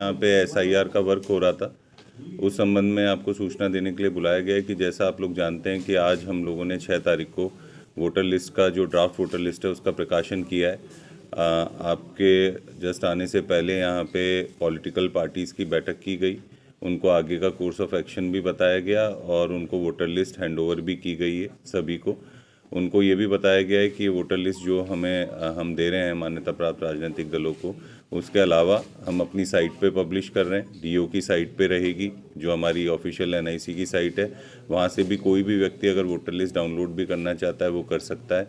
यहाँ पे एसआईआर का वर्क हो रहा था। उस संबंध में आपको सूचना देने के लिए बुलाया गया है कि जैसा आप लोग जानते हैं कि आज हम लोगों ने 6 तारीख को वोटर लिस्ट का जो ड्राफ्ट वोटर लिस्ट है उसका प्रकाशन किया है। आपके जस्ट आने से पहले यहाँ पे पॉलिटिकल पार्टीज़ की बैठक की गई, उनको आगे का कोर्स ऑफ एक्शन भी बताया गया और उनको वोटर लिस्ट हैंडओवर भी की गई है सभी को। उनको ये भी बताया गया है कि ये वोटर लिस्ट जो हम दे रहे हैं मान्यता प्राप्त राजनीतिक दलों को, उसके अलावा हम अपनी साइट पे पब्लिश कर रहे हैं। डीओ की साइट पे रहेगी, जो हमारी ऑफिशियल एनआईसी की साइट है। वहाँ से भी कोई भी व्यक्ति अगर वोटर लिस्ट डाउनलोड भी करना चाहता है वो कर सकता है।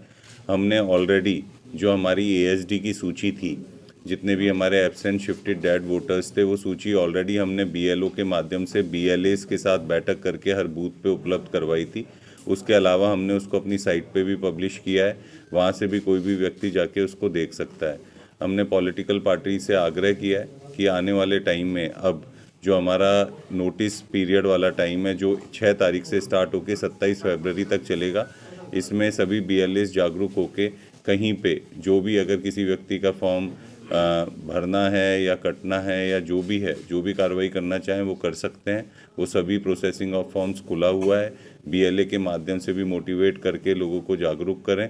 हमने ऑलरेडी जो हमारी एएसडी की सूची थी, जितने भी हमारे एब्सेंट शिफ्टेड डेड वोटर्स थे, वो सूची ऑलरेडी हमने बीएलओ के माध्यम से बीएलएस के साथ बैठक करके हर बूथ पे उपलब्ध करवाई थी। उसके अलावा हमने उसको अपनी साइट पे भी पब्लिश किया है, वहाँ से भी कोई भी व्यक्ति जाके उसको देख सकता है। हमने पॉलिटिकल पार्टी से आग्रह किया है कि आने वाले टाइम में अब जो हमारा नोटिस पीरियड वाला टाइम है, जो 6 तारीख से स्टार्ट होकर 27 फरवरी तक चलेगा, इसमें सभी बीएलएस जागरूक होके कहीं पे जो भी अगर किसी व्यक्ति का फॉर्म भरना है या कटना है या जो भी है, जो भी कार्रवाई करना चाहें वो कर सकते हैं। वो सभी प्रोसेसिंग ऑफ फॉर्म्स खुला हुआ है। बीएलए के माध्यम से भी मोटिवेट करके लोगों को जागरूक करें।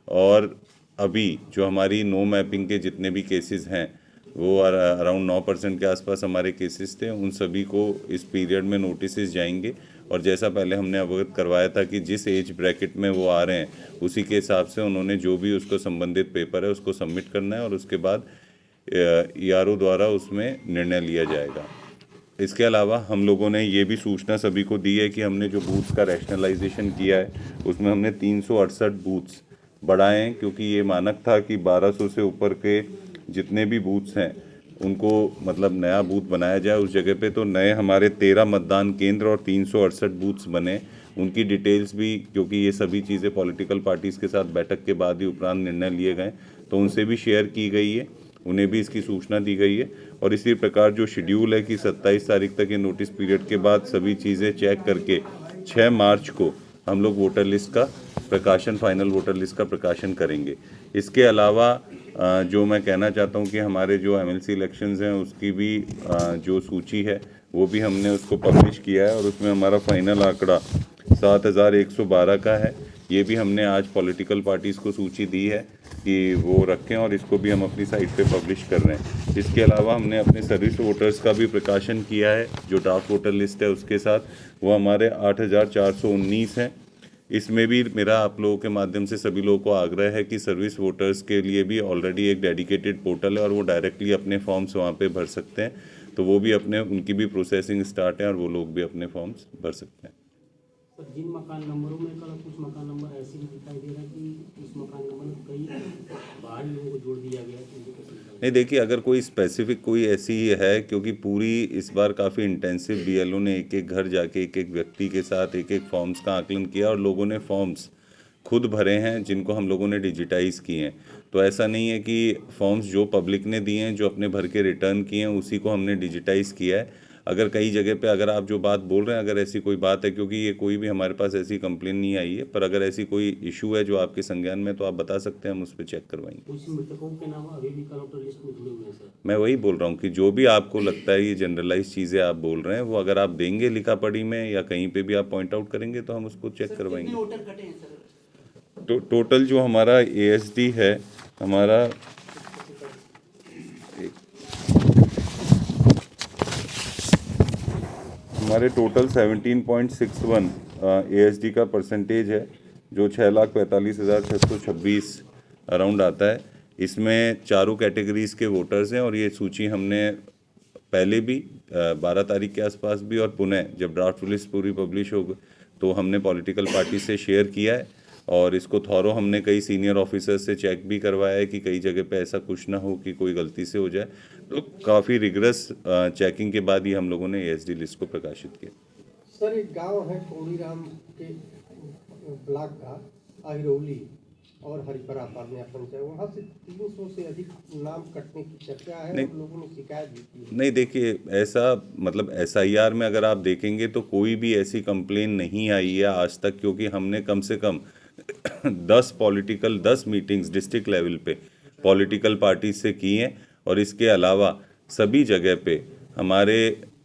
और अभी जो हमारी नो मैपिंग के जितने भी केसेस हैं, वो अराउंड 9% के आसपास हमारे केसेस थे, उन सभी को इस पीरियड में नोटिस जाएंगे। और जैसा पहले हमने अवगत करवाया था कि जिस एज ब्रैकेट में वो आ रहे हैं, उसी के हिसाब से उन्होंने जो भी उसको संबंधित पेपर है उसको सबमिट करना है और उसके बाद ईआरओ द्वारा उसमें निर्णय लिया जाएगा। इसके अलावा हम लोगों ने ये भी सूचना सभी को दी है कि हमने जो बूथ्स का रैशनलाइजेशन किया है उसमें हमने 368 बूथ्स बढ़ाए हैं, क्योंकि ये मानक था कि 1200 से ऊपर के जितने भी बूथ्स हैं उनको मतलब नया बूथ बनाया जाए उस जगह पे। तो नए हमारे 13 मतदान केंद्र और 368 बूथ्स बने। उनकी डिटेल्स भी, क्योंकि ये सभी चीज़ें पॉलिटिकल पार्टीज़ के साथ बैठक के बाद ही उपरांत निर्णय लिए गए, तो उनसे भी शेयर की गई है, उन्हें भी इसकी सूचना दी गई है। और इसी प्रकार जो शेड्यूल है कि 27 तारीख तक ये नोटिस पीरियड के बाद सभी चीज़ें चेक करके 6 मार्च को हम लोग वोटर लिस्ट का प्रकाशन, फाइनल वोटर लिस्ट का प्रकाशन करेंगे। इसके अलावा जो मैं कहना चाहता हूं कि हमारे जो एमएलसी इलेक्शंस हैं उसकी भी जो सूची है वो भी हमने उसको पब्लिश किया है और उसमें हमारा फाइनल आंकड़ा 7112 का है। ये भी हमने आज पॉलिटिकल पार्टीज़ को सूची दी है कि वो रखें और इसको भी हम अपनी साइट पे पब्लिश कर रहे हैं। इसके अलावा हमने अपने सर्विस वोटर्स का भी प्रकाशन किया है, जो ड्राफ्ट वोटर लिस्ट है उसके साथ, वो हमारे 8419 हैं। इसमें भी मेरा आप लोगों के माध्यम से सभी लोगों को आग्रह है कि सर्विस वोटर्स के लिए भी ऑलरेडी एक डेडिकेटेड पोर्टल है और वो डायरेक्टली अपने फॉर्म्स वहाँ पे भर सकते हैं, तो वो भी अपने उनकी भी प्रोसेसिंग स्टार्ट है और वो लोग भी अपने फॉर्म्स भर सकते हैं। सर, जिन मकान नंबरों में कुछ मकान नंबर ऐसे भी दिखाई दे रहा है कि इस मकान नंबर में कई बाहर लोगों को जोड़ दिया गया है। नहीं, देखिए, अगर कोई स्पेसिफिक कोई ऐसी है, क्योंकि पूरी इस बार काफ़ी इंटेंसिव बीएलओ ने एक एक घर जाके एक एक व्यक्ति के साथ एक एक फॉर्म्स का आकलन किया और लोगों ने फॉर्म्स खुद भरे हैं जिनको हम लोगों ने डिजिटाइज़ किए हैं। तो ऐसा नहीं है कि फॉर्म्स जो पब्लिक ने दिए हैं, जो अपने भर के रिटर्न किए हैं, उसी को हमने डिजिटाइज़ किया है। अगर कई जगह पे अगर आप जो बात बोल रहे हैं, अगर ऐसी कोई बात है, क्योंकि ये कोई भी हमारे पास ऐसी कंप्लेन नहीं आई है, पर अगर ऐसी कोई इशू है जो आपके संज्ञान में, तो आप बता सकते हैं, हम उस पर चेक करवाएंगे। कुछ मृतकों के नाम अभी भी वोटर लिस्ट में जुड़े हुए हैं सर। मैं वही बोल रहा हूँ कि जो भी आपको लगता है ये जनरलाइज चीज़ें आप बोल रहे हैं, वो अगर आप देंगे लिखा पढ़ी में या कहीं पे भी आप पॉइंट आउट करेंगे तो हम उसको चेक करवाएंगे। वोटर कटे हैं सर? तो टोटल जो हमारा एएसडी है, हमारा हमारे टोटल 17.61 एएसडी का परसेंटेज है, जो 6,45,626 अराउंड आता है। इसमें चारों कैटेगरीज के वोटर्स हैं और ये सूची हमने पहले भी 12 तारीख के आसपास भी और पुनः जब ड्राफ्ट लिस्ट पूरी पब्लिश हो तो हमने पॉलिटिकल पार्टी से शेयर किया है और इसको थॉरो हमने कई सीनियर ऑफिसर से चेक भी करवाया है कि कई जगह पे ऐसा कुछ ना हो कि कोई गलती से हो जाए। तो काफ़ी रिगरस चेकिंग के बाद ही हम लोगों ने एएसडी लिस्ट को प्रकाशित किया। सर, एक गांव है कोड़ीराम के ब्लॉक का अहिरौली और हरिपरा पारनिया पंचायत, वहाँ से 300 से अधिक नाम कटने की चर्चा है और लोगों ने शिकायत भी की है। नहीं, देखिए, ऐसा मतलब एसआईआर में अगर आप देखेंगे तो कोई भी ऐसी कंप्लेन नहीं आई है आज तक, क्योंकि हमने कम से कम 10 मीटिंग्स डिस्ट्रिक्ट लेवल पे पॉलिटिकल पार्टी से की हैं और इसके अलावा सभी जगह पे हमारे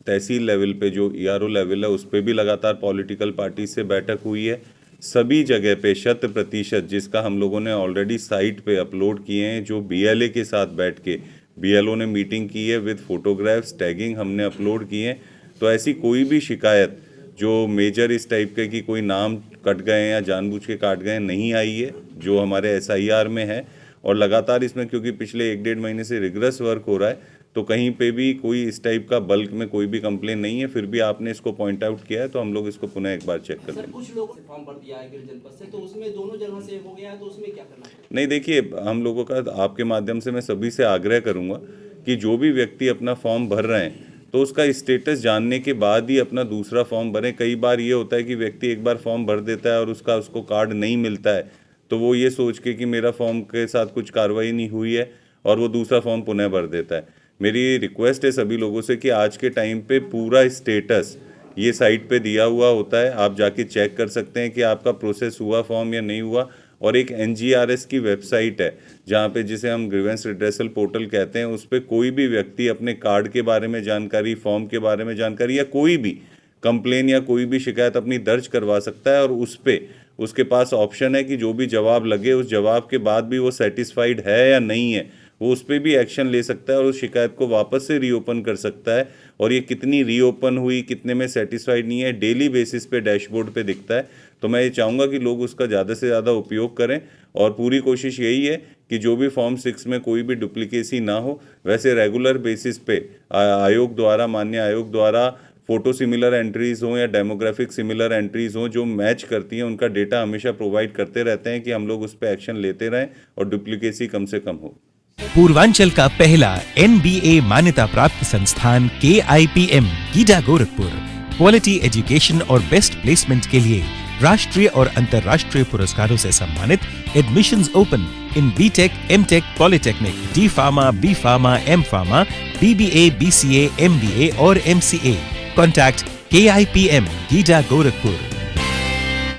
तहसील लेवल पे जो ERO लेवल है उस पे भी लगातार पॉलिटिकल पार्टी से बैठक हुई है। सभी जगह पे 100% जिसका हम लोगों ने ऑलरेडी साइट पे अपलोड किए हैं, जो BLA के साथ बैठ के BLO ने मीटिंग की है विद फोटोग्राफ्स टैगिंग हमने अपलोड किए हैं। तो ऐसी कोई भी शिकायत जो मेजर इस टाइप के कि कोई नाम कट गए या जानबूझ के काट गए नहीं आई है, जो हमारे SIR में है। और लगातार इसमें क्योंकि पिछले 1-1.5 महीने से रिगरस वर्क हो रहा है, तो कहीं पे भी कोई इस टाइप का बल्क में कोई भी कंप्लेन नहीं है। फिर भी आपने इसको पॉइंट आउट किया है तो हम लोग इसको पुनः एक बार चेक कर लेंगे। कुछ लोगों ने फॉर्म भर दिया है गिर जनपद से, तो उसमें दोनों जगह से हो गया है, तो उसमें क्या करना है? नहीं, देखिए, हम लोगों का आपके माध्यम से मैं सभी से आग्रह करूंगा कि जो भी व्यक्ति अपना फॉर्म भर रहे हैं तो उसका स्टेटस जानने के बाद ही अपना दूसरा फॉर्म भरें। कई बार ये होता है कि व्यक्ति एक बार फॉर्म भर देता है और उसको कार्ड नहीं मिलता है, तो वो ये सोच के कि मेरा फॉर्म के साथ कुछ कार्रवाई नहीं हुई है और वो दूसरा फॉर्म पुनः भर देता है। मेरी रिक्वेस्ट है सभी लोगों से कि आज के टाइम पे पूरा स्टेटस ये साइट पे दिया हुआ होता है, आप जाके चेक कर सकते हैं कि आपका प्रोसेस हुआ फॉर्म या नहीं हुआ। और एक NGRS की वेबसाइट है जहाँ पे, जिसे हम ग्रीवेंस रिड्रेसल पोर्टल कहते हैं, उस पर कोई भी व्यक्ति अपने कार्ड के बारे में जानकारी, फॉर्म के बारे में जानकारी या कोई भी कंप्लेन या कोई भी शिकायत अपनी दर्ज करवा सकता है। और उस पर उसके पास ऑप्शन है कि जो भी जवाब लगे उस जवाब के बाद भी वो सेटिस्फाइड है या नहीं है, वो उस पर भी एक्शन ले सकता है और उस शिकायत को वापस से रीओपन कर सकता है। और ये कितनी रीओपन हुई, कितने में सेटिस्फाइड नहीं है, डेली बेसिस पे डैशबोर्ड पे दिखता है। तो मैं ये चाहूँगा कि लोग उसका ज़्यादा से ज़्यादा उपयोग करें और पूरी कोशिश यही है कि जो भी फॉर्म 6 में कोई भी डुप्लीकेसी ना हो। वैसे रेगुलर बेसिस पे आयोग द्वारा, मान्य आयोग द्वारा फोटो सिमिलर एंट्रीज़ हों या डेमोग्राफिक सिमिलर एंट्रीज़ हों जो मैच करती हैं, उनका डेटा हमेशा प्रोवाइड करते रहते हैं कि हम लोग उस पर एक्शन लेते रहें और डुप्लीकेसी कम से कम हो। पूर्वांचल का पहला NBA मान्यता प्राप्त संस्थान KIPM GIDA Gorakhpur quality education और बेस्ट प्लेसमेंट के लिए राष्ट्रीय और अंतर्राष्ट्रीय पुरस्कारों से सम्मानित। Admissions open in BTech, MTech, polytechnic, D Pharma, B Pharma, M Pharma, BBA, BCA, MBA और MCA। Contact KIPM GIDA Gorakhpur.